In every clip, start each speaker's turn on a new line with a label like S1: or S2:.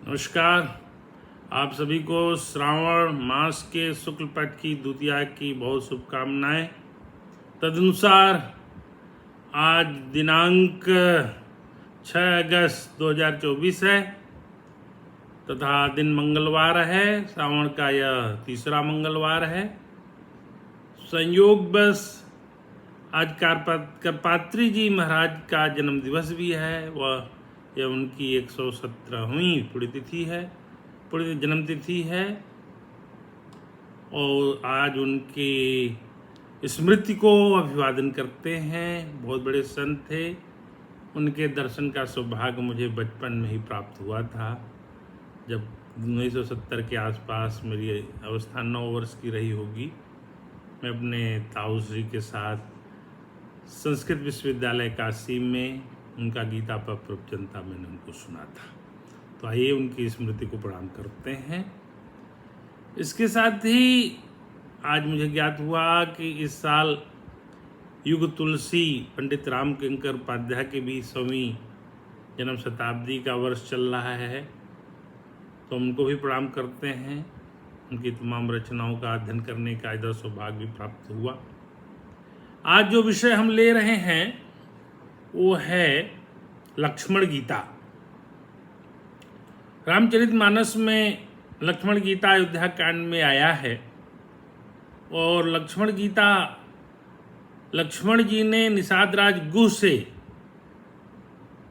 S1: नमस्कार। आप सभी को श्रावण मास के शुक्ल पक्ष की द्वितीया की बहुत शुभकामनाएं। तदनुसार आज दिनांक 6 अगस्त 2024 है तथा दिन मंगलवार है। श्रावण का यह तीसरा मंगलवार है। संयोग बस आज करपात्री जी महाराज का जन्म दिवस भी है। वह यह उनकी 117वीं पुण्य जन्मतिथि है और आज उनकी स्मृति को अभिवादन करते हैं। बहुत बड़े संत थे। उनके दर्शन का सौभाग्य मुझे बचपन में ही प्राप्त हुआ था, जब 1970 के आसपास मेरी अवस्था 9 वर्ष की रही होगी। मैं अपने ताऊ श्री के साथ संस्कृत विश्वविद्यालय काशी में उनका गीता पर प्रवचन था, मैंने उनको सुना था। तो आइए उनकी स्मृति को प्रणाम करते हैं। इसके साथ ही आज मुझे ज्ञात हुआ कि इस साल युग तुलसी पंडित राम किंकर उपाध्याय के भी 100वीं जन्म शताब्दी का वर्ष चल रहा है, तो उनको भी प्रणाम करते हैं। उनकी तमाम रचनाओं का अध्ययन करने का इधर सौभाग्य भी प्राप्त हुआ। आज जो विषय हम ले रहे हैं वो है लक्ष्मण गीता। रामचरितमानस में लक्ष्मण गीता अयोध्या कांड में आया है और लक्ष्मण गीता लक्ष्मण जी ने निषाद राज गुह से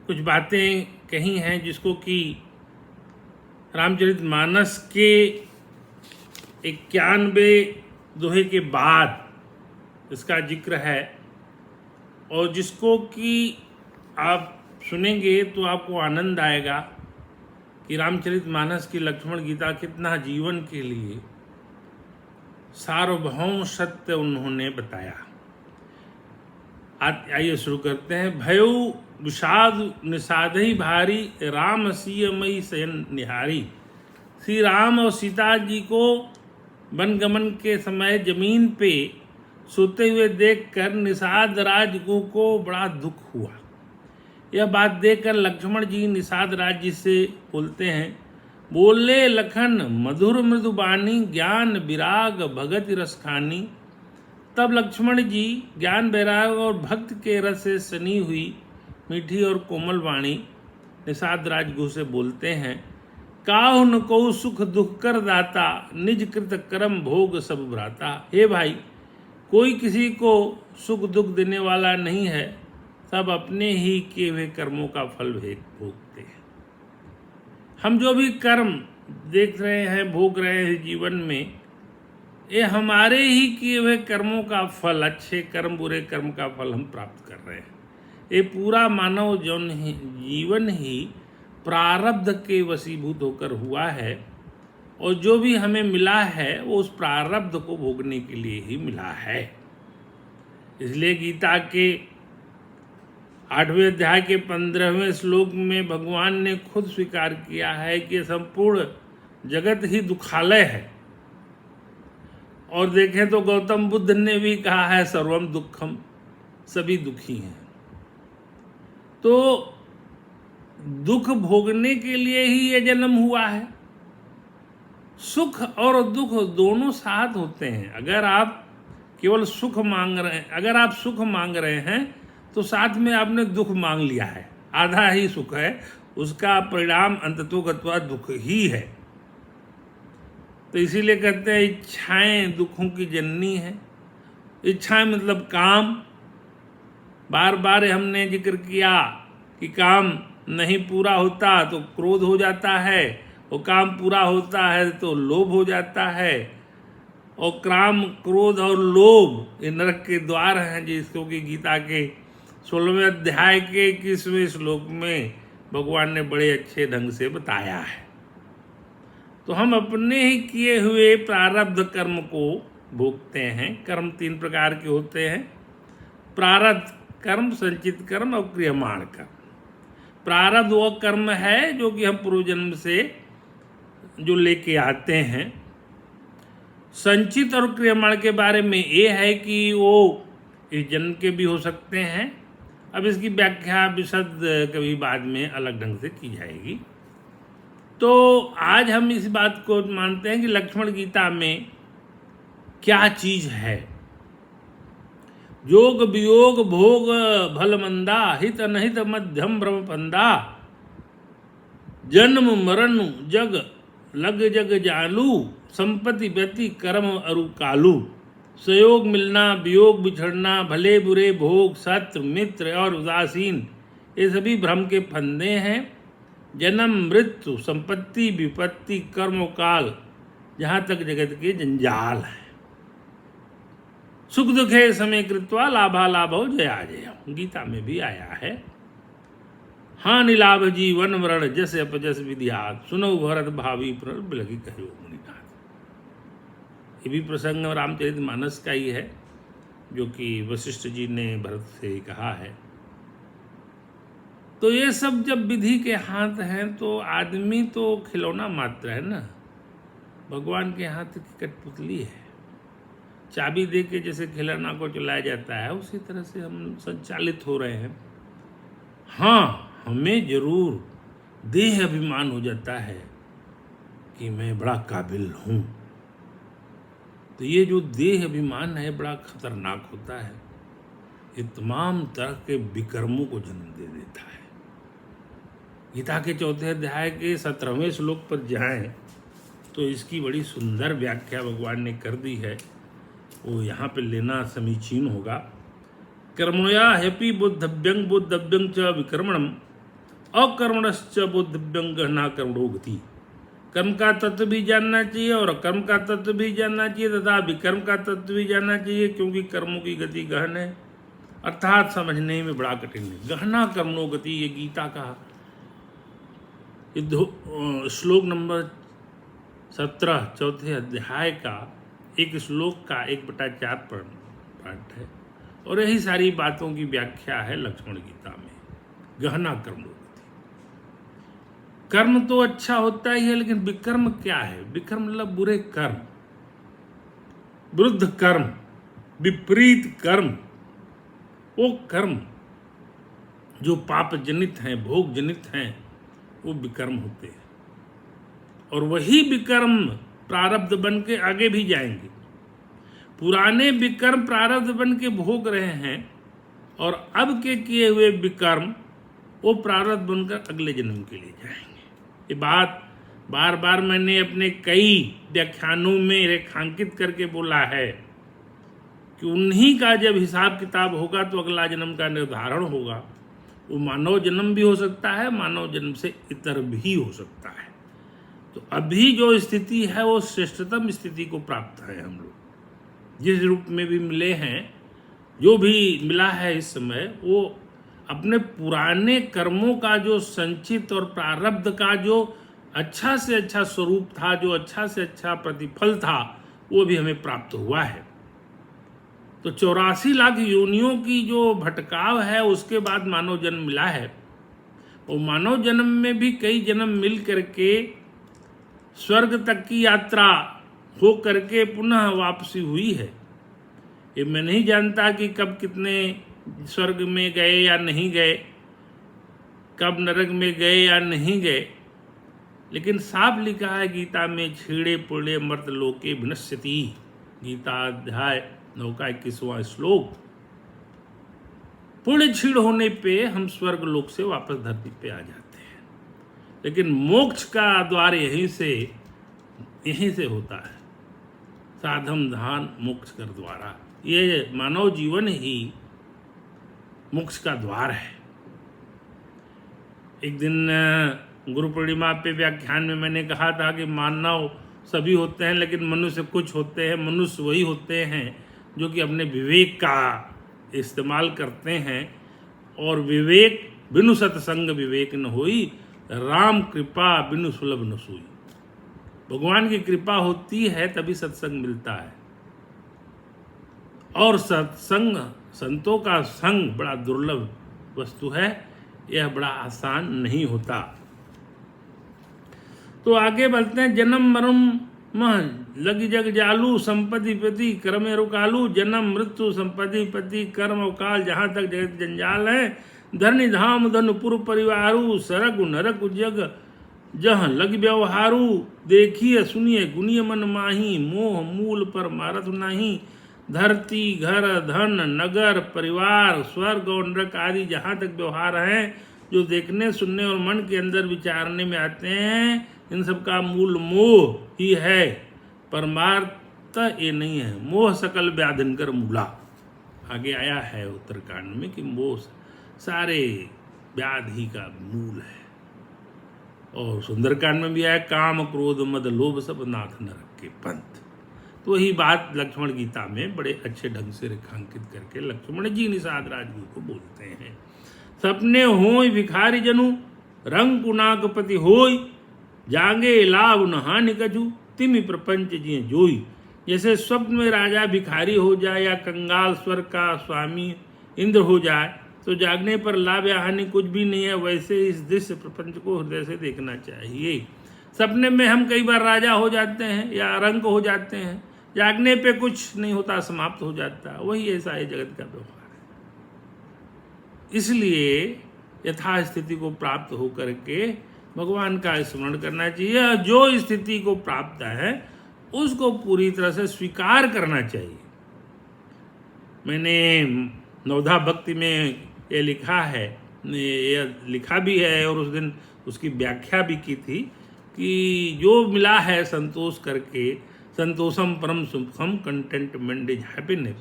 S1: कुछ बातें कही हैं, जिसको कि रामचरितमानस के 91 दोहे के बाद इसका जिक्र है और जिसको कि आप सुनेंगे तो आपको आनंद आएगा कि रामचरितमानस की लक्ष्मण गीता कितना जीवन के लिए सार्वभौम सत्य उन्होंने बताया। आइए शुरू करते हैं। भयो विषाद निषादहि भारी राम सियमयी शयन निहारी। श्री राम और सीता जी को वनगमन के समय जमीन पे सोते हुए देखकर निषाद राज को बड़ा दुख हुआ। यह बात देखकर लक्ष्मण जी निषाद राज जी से बोलते हैं, बोले लखन मधुर मृदुबानी ज्ञान विराग भगत रस खानी। तब लक्ष्मण जी ज्ञान वैराग और भक्त के रस से सनी हुई मीठी और कोमल वाणी निषाद राज गुह से बोलते हैं, काहु न को सुख दुख कर दाता निज कृत कर्म भोग सब भ्राता। हे भाई, कोई किसी को सुख दुख देने वाला नहीं है, सब अपने ही किए हुए कर्मों का फल भोगते हैं। हम जो भी कर्म देख रहे हैं, भोग रहे हैं जीवन में, ये हमारे ही किए हुए कर्मों का फल, अच्छे कर्म बुरे कर्म का फल हम प्राप्त कर रहे हैं। ये पूरा मानव जीवन ही प्रारब्ध के वशीभूत होकर हुआ है और जो भी हमें मिला है वो उस प्रारब्ध को भोगने के लिए ही मिला है। इसलिए गीता के 8वें अध्याय के 15वें श्लोक में भगवान ने खुद स्वीकार किया है कि संपूर्ण जगत ही दुखालय है। और देखें तो गौतम बुद्ध ने भी कहा है सर्वम दुखम, सभी दुखी हैं। तो दुख भोगने के लिए ही ये जन्म हुआ है। सुख और दुख दोनों साथ होते हैं। अगर आप केवल सुख मांग रहे हैं, अगर आप सुख मांग रहे हैं तो साथ में आपने दुख मांग लिया है। आधा ही सुख है, उसका परिणाम अंततोगत्वा दुख ही है। तो इसीलिए कहते हैं इच्छाएं दुखों की जननी है। इच्छाएं मतलब काम। बार बार हमने जिक्र किया कि काम नहीं पूरा होता तो क्रोध हो जाता है, और काम पूरा होता है तो लोभ हो जाता है। और काम, क्रोध और लोभ ये नरक के द्वार हैं, जिसको कि गीता के 16वें अध्याय के 21वें श्लोक में भगवान ने बड़े अच्छे ढंग से बताया है। तो हम अपने ही किए हुए प्रारब्ध कर्म को भोगते हैं। कर्म 3 प्रकार के होते हैं, प्रारब्ध कर्म, संचित कर्म और क्रियमाण कर्म। प्रारब्ध वो कर्म है जो कि हम पूर्व जन्म से जो लेके आते हैं। संचित और क्रियमाण के बारे में ये है कि वो इस जन्म के भी हो सकते हैं। अब इसकी व्याख्या विशद कभी बाद में अलग ढंग से की जाएगी। तो आज हम इस बात को मानते हैं कि लक्ष्मण गीता में क्या चीज है। योग वियोग भोग भल मंदा, हित अनहित मध्यम भ्रम पंदा, जन्म मरण जग लग जग जालू, संपत्ति व्यति कर्म अरु कालू, सहयोग मिलना वियोग बिछड़ना, भले बुरे भोग शत्रु मित्र और उदासीन, ये सभी भ्रम के फंदे हैं। जन्म मृत्यु संपत्ति विपत्ति कर्म काल, जहां तक जगत के जंजाल है। सुख दुखे समय कृत्वा लाभा लाभो जया जय, गीता में भी आया है। हानि लाभ जीवन मरण जस अपजस विधियात, सुनो भरत भावी प्रण बिलखी कहो मुनिनाथ। ये भी प्रसंग रामचरितमानस का ही है, जो कि वशिष्ठ जी ने भरत से कहा है। तो ये सब जब विधि के हाथ हैं तो आदमी तो खिलौना मात्र है ना, भगवान के हाथ की कठपुतली है। चाबी दे के जैसे खिलौना को चलाया जाता है, उसी तरह से हम संचालित हो रहे हैं। हाँ, हमें जरूर देह अभिमान हो जाता है कि मैं बड़ा काबिल हूं। तो ये जो देह अभिमान है बड़ा खतरनाक होता है, ये तमाम तरह के विकर्मों को जन्म दे देता है। गीता के 4 अध्याय के 17वें श्लोक पर जाएं तो इसकी बड़ी सुंदर व्याख्या भगवान ने कर दी है, वो यहाँ पे लेना समीचीन होगा। कर्मणया ह्यपि बोद्धव्यं बोद्धव्यं च विकर्मणम्, अकर्मणश्च बोद्धव्यं गहना कर्मणो गति। कर्म का तत्व भी जानना चाहिए और अकर्म का तत्व भी जानना चाहिए तथा विकर्म का तत्व भी जानना चाहिए, क्योंकि कर्मों की गति गहन है, अर्थात समझने में बड़ा कठिन है। गहना कर्मणो गति, ये गीता का श्लोक नंबर 17 4 अध्याय का एक श्लोक का 1/4 पाठ है, और यही सारी बातों की व्याख्या है लक्ष्मण गीता में। गहना कर्म, कर्म तो अच्छा होता ही है, लेकिन विकर्म क्या है? विकर्म मतलब बुरे कर्म, विरुद्ध कर्म, विपरीत कर्म। वो कर्म जो पाप जनित हैं, भोग जनित हैं, वो विकर्म होते हैं। और वही विकर्म प्रारब्ध बन के आगे भी जाएंगे। पुराने विकर्म प्रारब्ध बन के भोग रहे हैं, और अब के किए हुए विकर्म वो प्रारब्ध बनकर अगले जन्म के लिए जाएंगे। ये बात बार बार मैंने अपने कई व्याख्यानों में रेखांकित करके बोला है कि उन्हीं का जब हिसाब किताब होगा तो अगला जन्म का निर्धारण होगा। वो मानव जन्म भी हो सकता है, मानव जन्म से इतर भी हो सकता है। तो अभी जो स्थिति है वो श्रेष्ठतम स्थिति को प्राप्त है। हम लोग जिस रूप में भी मिले हैं, जो भी मिला है इस समय, वो अपने पुराने कर्मों का जो संचित और प्रारब्ध का जो अच्छा से अच्छा स्वरूप था, जो अच्छा से अच्छा प्रतिफल था, वो भी हमें प्राप्त हुआ है। तो 84 लाख योनियों की जो भटकाव है, उसके बाद मानव जन्म मिला है। और मानव जन्म में भी कई जन्म मिल करके स्वर्ग तक की यात्रा हो करके पुनः वापसी हुई है। ये मैं नहीं जानता कि कब कितने स्वर्ग में गए या नहीं गए, कब नरक में गए या नहीं गए, लेकिन साफ लिखा है गीता में, छीड़े पुणे मर्त लोके विनश्यति। गीता अध्याय 9 का 21वां श्लोक। पुण्य छीड़ होने पे हम स्वर्ग लोक से वापस धरती पे आ जाते हैं, लेकिन मोक्ष का द्वार यहीं से होता है। साधम धान मोक्ष कर द्वारा, ये मानव जीवन ही मोक्ष का द्वार है। एक दिन गुरु पूर्णिमा पे व्याख्यान में मैंने कहा था कि मानव सभी होते हैं, लेकिन मनुष्य कुछ होते हैं। मनुष्य वही होते हैं जो कि अपने विवेक का इस्तेमाल करते हैं, और विवेक बिनु सत्संग विवेक न होई, राम कृपा बिनु सुलभ न सोई। भगवान की कृपा होती है तभी सत्संग मिलता है, और सत्संग, संतों का संग बड़ा दुर्लभ वस्तु है, यह बड़ा आसान नहीं होता। तो आगे बढ़ते हैं। जन्म मरण मह लगी जग जालू, संपत्ति पति कर्म रुकालू, जन्म मृत्यु संपत्ति पति कर्म काल, जहाँ तक जगत जंजाल है। धरनी धाम धन पुर परिवारू, सरग नरक जग जहाँ लग व्यवहारू, देखिए सुनिए गुनिय मन माही, मोह मूल पर मारत नाही। धरती, घर, धन, नगर, परिवार, स्वर्ग और नरक आदि जहाँ तक व्यवहार हैं, जो देखने, सुनने और मन के अंदर विचारने में आते हैं, इन सब का मूल मोह ही है, परमार्थ ये नहीं है। मोह सकल व्याधिनकर मूला, आगे आया है उत्तरकांड में कि मोह सारे व्याधि का मूल है। और सुंदरकांड में भी आया काम क्रोध मद लोभ सब नाथ नरक के पंथ। तो वही बात लक्ष्मण गीता में बड़े अच्छे ढंग से रेखांकित करके लक्ष्मण जी निषाद राजगुरु को बोलते हैं। सपने होय भिखारी जनु, रंग कुनाकपति होय, जागे लाभ न हानि कछु, तिमि प्रपंच जिय जोई। जैसे स्वप्न में राजा भिखारी हो जाए या कंगाल स्वर्ग का स्वामी इंद्र हो जाए तो जागने पर लाभ या हानि कुछ भी नहीं है, वैसे इस दृश्य प्रपंच को हृदय से देखना चाहिए। सपने में हम कई बार राजा हो जाते हैं या रंक हो जाते हैं, जागने पे कुछ नहीं होता, समाप्त हो जाता। वही ऐसा है जगत का व्यवहार है। इसलिए यथास्थिति को प्राप्त होकर के भगवान का स्मरण करना चाहिए। जो स्थिति को प्राप्त है उसको पूरी तरह से स्वीकार करना चाहिए। मैंने नवधा भक्ति में ये लिखा है, ये लिखा भी है और उस दिन उसकी व्याख्या भी की थी कि जो मिला है संतोष करके, संतोषम परम सुखम, कंटेंटमेंट इज हैप्पीनेस,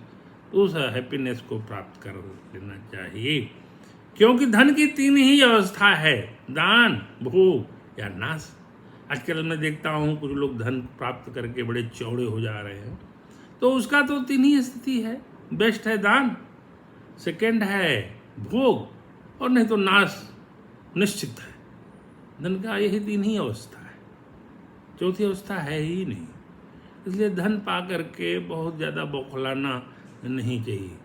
S1: उस हैप्पीनेस को प्राप्त कर लेना चाहिए। क्योंकि धन की तीन ही अवस्था है, दान, भोग या नाश। आजकल मैं देखता हूँ कुछ लोग धन प्राप्त करके बड़े चौड़े हो जा रहे हैं, तो उसका तो तीन ही स्थिति है। बेस्ट है दान, सेकंड है भोग, और नहीं तो नाश निश्चित है। धन का यही तीन ही अवस्था है, चौथी अवस्था है ही नहीं। इसलिए धन पा करके बहुत ज़्यादा बौखलाना नहीं चाहिए।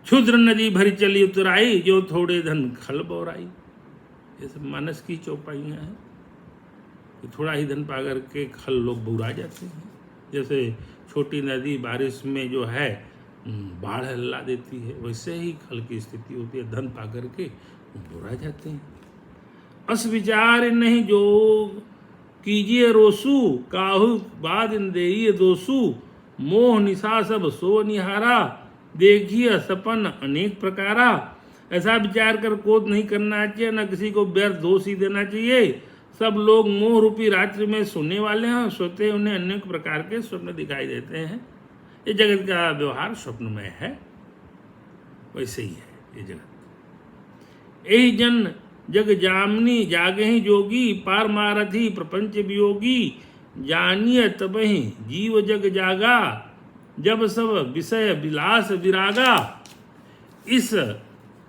S1: क्षुद्र नदी भरी चली उतराई, जो थोड़े धन खल बोराई। ये सब मानस की चौपाइयाँ हैं कि थोड़ा ही धन पा करके खल लोग बुरा जाते हैं। जैसे छोटी नदी बारिश में जो है बाढ़ हल्ला देती है, वैसे ही खल की स्थिति होती है, धन पा करके बुरा जाते हैं। अस विचार नहीं जो कीजिए रोसू, काहू बाद इन देइए दोसू, मोह निशा सब सो निहारा, देखिए सपन अनेक प्रकारा। ऐसा विचार कर क्रोध नहीं करना चाहिए, न किसी को व्यर्थ दोष ही देना चाहिए। सब लोग मोह रूपी रात्रि में सोने वाले हैं, सोते उन्हें अनेक प्रकार के स्वप्न दिखाई देते हैं। ये जगत का व्यवहार स्वप्नमय है, वैसे ही है ये जगत। यही जन जग जामनी जागे ही जोगी, पार मारथी प्रपंच वियोगी, जानिय तबहि जीव जग जागा, जब सब विषय विलास विरागा। इस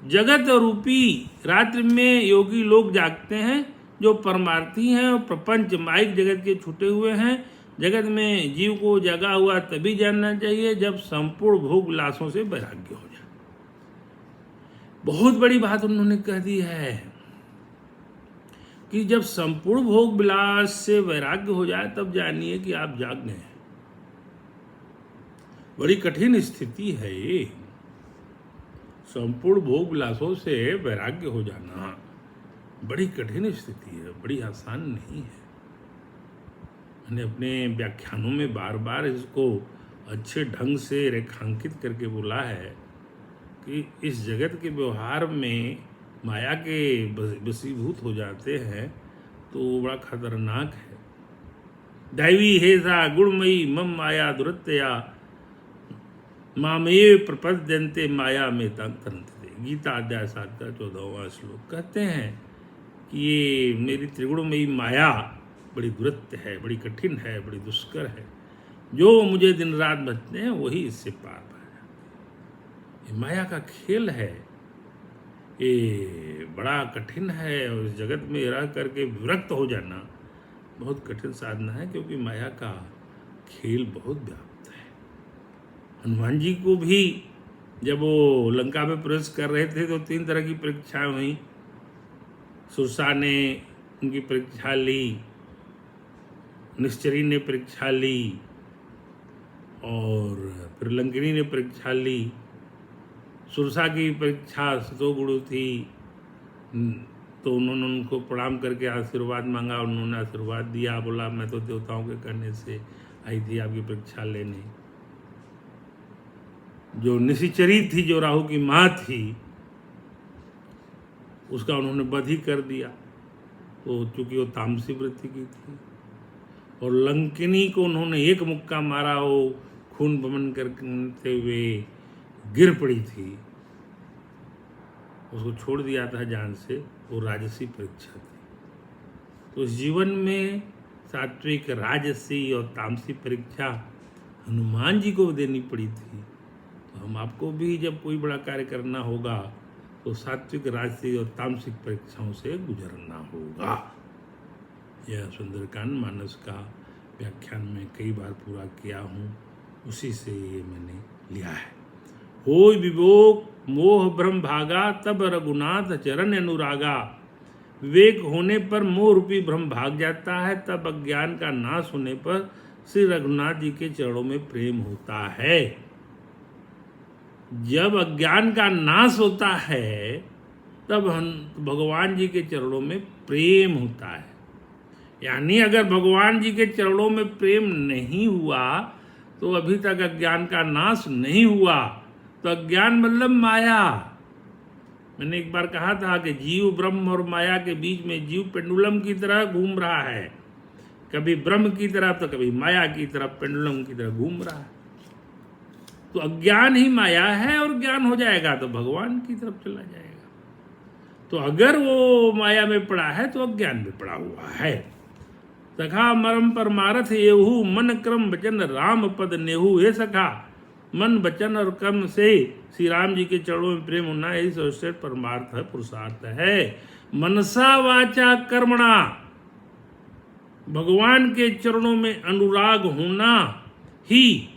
S1: जगत रूपी रात्रि में योगी लोग जागते हैं जो परमार्थी हैं और प्रपंच माइक जगत के छूटे हुए हैं। जगत में जीव को जगा हुआ तभी जानना चाहिए जब संपूर्ण भोग विलासों से वैराग्य हो जाए। बहुत बड़ी बात उन्होंने कह दी है कि जब संपूर्ण भोग विलास से वैराग्य हो जाए तब जानिए कि आप जाग गए हैं। बड़ी कठिन स्थिति है ये, संपूर्ण भोग विलासों से वैराग्य हो जाना बड़ी कठिन स्थिति है, बड़ी आसान नहीं है। मैंने अपने व्याख्यानों में बार बार इसको अच्छे ढंग से रेखांकित करके बोला है कि इस जगत के व्यवहार में माया के वशीभूत हो जाते हैं तो बड़ा खतरनाक है। दैवी हेसा गुणमयी मम माया दुरत्या, मामेय प्रपद्यन्ते माया में तंत्रते। गीता अध्याय 7 का 14वां श्लोक कहते हैं कि ये मेरी त्रिगुणमयी माया बड़ी दुरत्य है, बड़ी कठिन है, बड़ी दुष्कर है। जो मुझे दिन रात बचते हैं वही इससे पार पा जाते हैं। ये माया का खेल है, ये बड़ा कठिन है और इस जगत में रह करके विरक्त हो जाना बहुत कठिन साधना है, क्योंकि माया का खेल बहुत व्याप्त है। हनुमान जी को भी जब वो लंका में प्रवेश कर रहे थे तो 3 तरह की परीक्षाएं हुई। सुरसा ने उनकी परीक्षा ली, निश्चरी ने परीक्षा ली और फिर लंकिनी ने परीक्षा ली। सुरसा की परीक्षा सतोगुण थी, तो उन्होंने उनको प्रणाम करके आशीर्वाद मांगा, उन्होंने आशीर्वाद दिया, बोला मैं तो देवताओं के कहने से आई थी आपकी परीक्षा लेने। जो निशिचरी थी, जो राहु की माँ थी, उसका उन्होंने वध ही कर दिया, तो चूंकि वो तामसी वृत्ति की थी। और लंकिनी को उन्होंने एक मुक्का मारा, वो खून बमन करते हुए गिर पड़ी थी, उसको छोड़ दिया था जान से, वो राजसी परीक्षा थी। तो इस जीवन में सात्विक, राजसी और तामसी परीक्षा हनुमान जी को देनी पड़ी थी। तो हम आपको भी जब कोई बड़ा कार्य करना होगा तो सात्विक, राजसी और तामसिक परीक्षाओं से गुजरना होगा। यह सुंदरकांड मानस का व्याख्यान में कई बार पूरा किया हूँ, उसी से ये मैंने लिया है। होय विवेक मोह ब्रह्म भागा, तब रघुनाथ चरण अनुरागा। विवेक होने पर मोह रूपी भ्रम भाग जाता है, तब अज्ञान का नाश होने पर श्री रघुनाथ जी के चरणों में प्रेम होता है। जब अज्ञान का नाश होता है तब भगवान जी के चरणों में प्रेम होता है। यानी अगर भगवान जी के चरणों में प्रेम नहीं हुआ तो अभी तक अज्ञान का नाश नहीं हुआ। तो अज्ञान मतलब माया। मैंने एक बार कहा था कि जीव ब्रह्म और माया के बीच में जीव पेंडुलम की तरह घूम रहा है, कभी ब्रह्म की तरफ तो कभी माया की तरफ, पेंडुलम की तरह घूम रहा है। तो अज्ञान ही माया है, और ज्ञान हो जाएगा तो भगवान की तरफ चला जाएगा। तो अगर वो माया में पड़ा है तो अज्ञान में पड़ा हुआ है। सखा मरम परमारथ येहू, मन क्रम वचन राम पद नेहू। हे सखा, मन वचन और कर्म से श्री राम जी के चरणों में प्रेम होना यही सर्वश्रेष्ठ परमार्थ है, पुरुषार्थ है। मनसा वाचा कर्मणा, भगवान के चरणों में अनुराग होना ही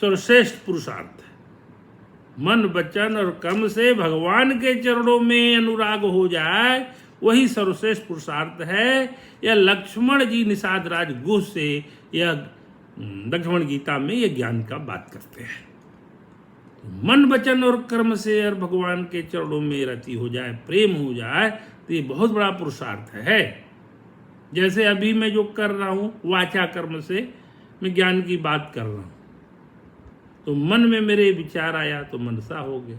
S1: सर्वश्रेष्ठ पुरुषार्थ है। मन वचन और कर्म से भगवान के चरणों में अनुराग हो जाए वही सर्वश्रेष्ठ पुरुषार्थ है। यह लक्ष्मण जी निषाद राज गुह से, यह लक्ष्मण गीता में यह ज्ञान का बात करते हैं। मन वचन और कर्म से और भगवान के चरणों में रति हो जाए, प्रेम हो जाए, तो ये बहुत बड़ा पुरुषार्थ है। जैसे अभी मैं जो कर रहा हूँ वाचा कर्म से मैं ज्ञान की बात कर रहा हूँ, तो मन में मेरे विचार आया तो मनसा हो गया।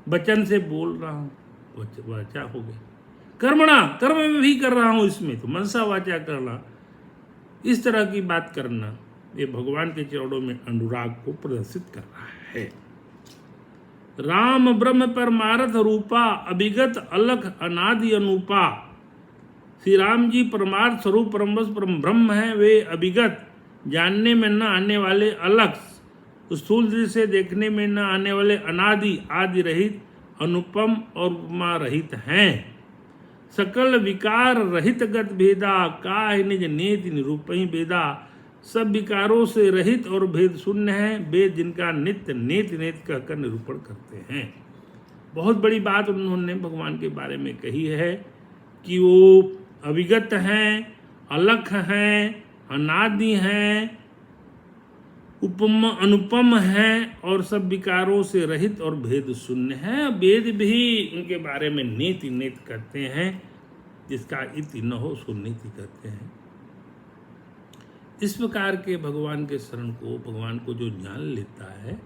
S1: वचन से बोल रहा हूँ वाचा हो गया। कर्मणा, कर्म में भी कर रहा हूँ इसमें तो मनसा वाचा करना। इस तरह की बात करना ये भगवान के चरणों में अनुराग को प्रदर्शित कर रहा है। राम ब्रह्म परमार्थ रूपा, अभिगत अलख अनादि अनूपा। श्री राम जी परमार्थ स्वरूप परम ब्रह्म है। वे अभिगत, जानने में न आने वाले, अलख, स्थूल दृष्टि से देखने में न आने वाले, अनादि, आदि रहित, अनुपम और उपमा रहित हैं। सकल विकार रहित गत भेदा, काहि निज नेति निरूपहि भेदा। सब विकारों से रहित और भेद शून्य है, वेद जिनका नित्य नेति नेति कहकर निरूपण करते हैं। बहुत बड़ी बात उन्होंने भगवान के बारे में कही है कि वो अविगत हैं, अलख हैं, अनादि हैं, उपम अनुपम है और सब विकारों से रहित और भेद शून्य है। वेद भी उनके बारे में नीति नेति कहते हैं, जिसका इति न हो सो नीति कहते हैं। इस प्रकार के भगवान के शरण को, भगवान को जो जान लेता है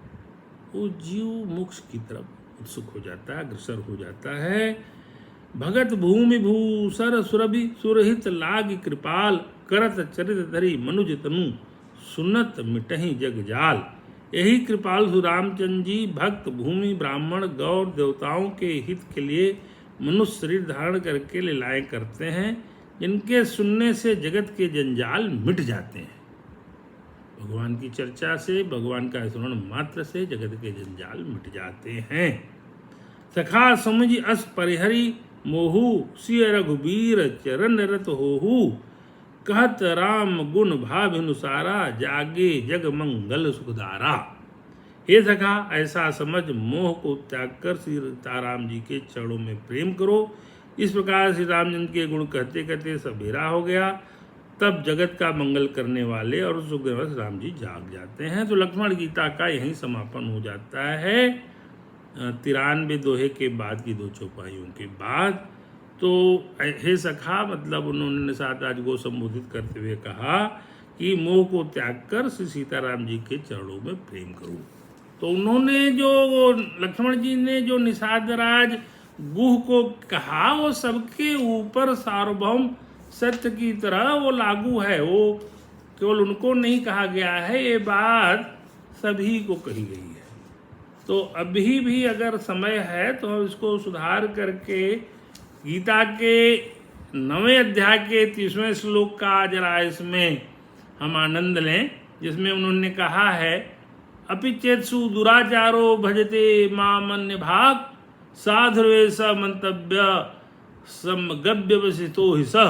S1: वो जीव मोक्ष की तरफ उत्सुक हो जाता है, अग्रसर हो जाता है। भगत भूमि भूसर सुरभि सुरहित लाग कृपाल, करत चरित धरि मनुज तनु, सुनत मिटहि जग जाल। यही कृपाल श्री रामचंद्र जी भक्त, भूमि, ब्राह्मण, गौर, देवताओं के हित के लिए मनुष्य शरीर धारण करके लीलाएं करते हैं, जिनके सुनने से जगत के जंजाल मिट जाते हैं। भगवान की चर्चा से, भगवान का स्मरण मात्र से जगत के जंजाल मिट जाते हैं। सखा समझ अस परिहरि मोहू, सिय रघुबीर चरण रत होहू। कहत राम गुण भाव अनुसारा, जागे जग मंगल सुखदारा। हे सखा, ऐसा समझ मोह को त्याग कर श्री सीताराम जी के चरणों में प्रेम करो। इस प्रकार श्री रामचंद्र के गुण कहते कहते सवेरा हो गया। तब जगत का मंगल करने वाले और सुग्रीव राम जी जाग जाते हैं। तो लक्ष्मण गीता का यहीं समापन हो जाता है। 93 दोहे के बाद की 2 चौपाइयों के बाद तो हे सखा, मतलब उन्होंने निषाद राज को संबोधित करते हुए कहा कि मोह को त्याग कर श्री सीताराम जी के चरणों में प्रेम करो। तो उन्होंने जो लक्ष्मण जी ने जो निषाद राज गुह को कहा, वो सबके ऊपर सार्वभौम सत्य की तरह वो लागू है। वो केवल उनको नहीं कहा गया है, ये बात सभी को कही गई है। तो अभी भी अगर समय है तो हम इसको सुधार करके गीता के 9वें अध्याय के 30वें श्लोक का जरा इसमें हम आनंद लें, जिसमें उन्होंने कहा है, अपि चेत्सु दुराचारो भजते मामन्य भाग साधुर्वे स मंतव्य समगव्य वसितो ही सह।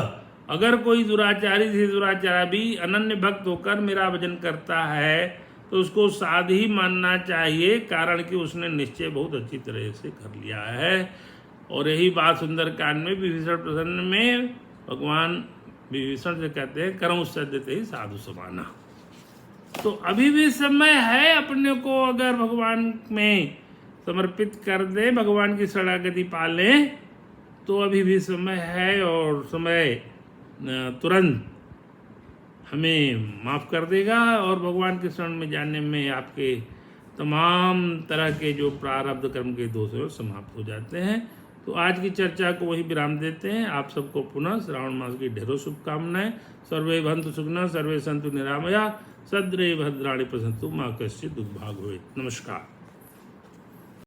S1: अगर कोई दुराचारी से दुराचारा भी अनन्य भक्त होकर मेरा भजन करता है तो उसको साध ही मानना चाहिए, कारण कि उसने निश्चय बहुत अच्छी तरह से कर लिया है। और यही बात सुंदरकांड में विभीषण प्रसन्न में भगवान विभीषण से कहते हैं, कर्म सद्यते ही साधु समाना। तो अभी भी समय है, अपने को अगर भगवान में समर्पित कर दे, भगवान की शरणागति पालें, तो अभी भी समय है। और समय तुरंत हमें माफ़ कर देगा और भगवान के शरण में जाने में आपके तमाम तरह के जो प्रारब्ध कर्म के दोष हैं समाप्त हो जाते हैं। तो आज की चर्चा को वही विराम देते हैं। आप सबको पुनः श्रावण मास की ढेरों शुभकामनाएं। सर्वे भवन्तु सुखिनः, सर्वे सन्तु निरामया, सद्रे भद्राणि पश्यन्तु मा कश्चित् दुर्भाग् भवेत्। नमस्कार।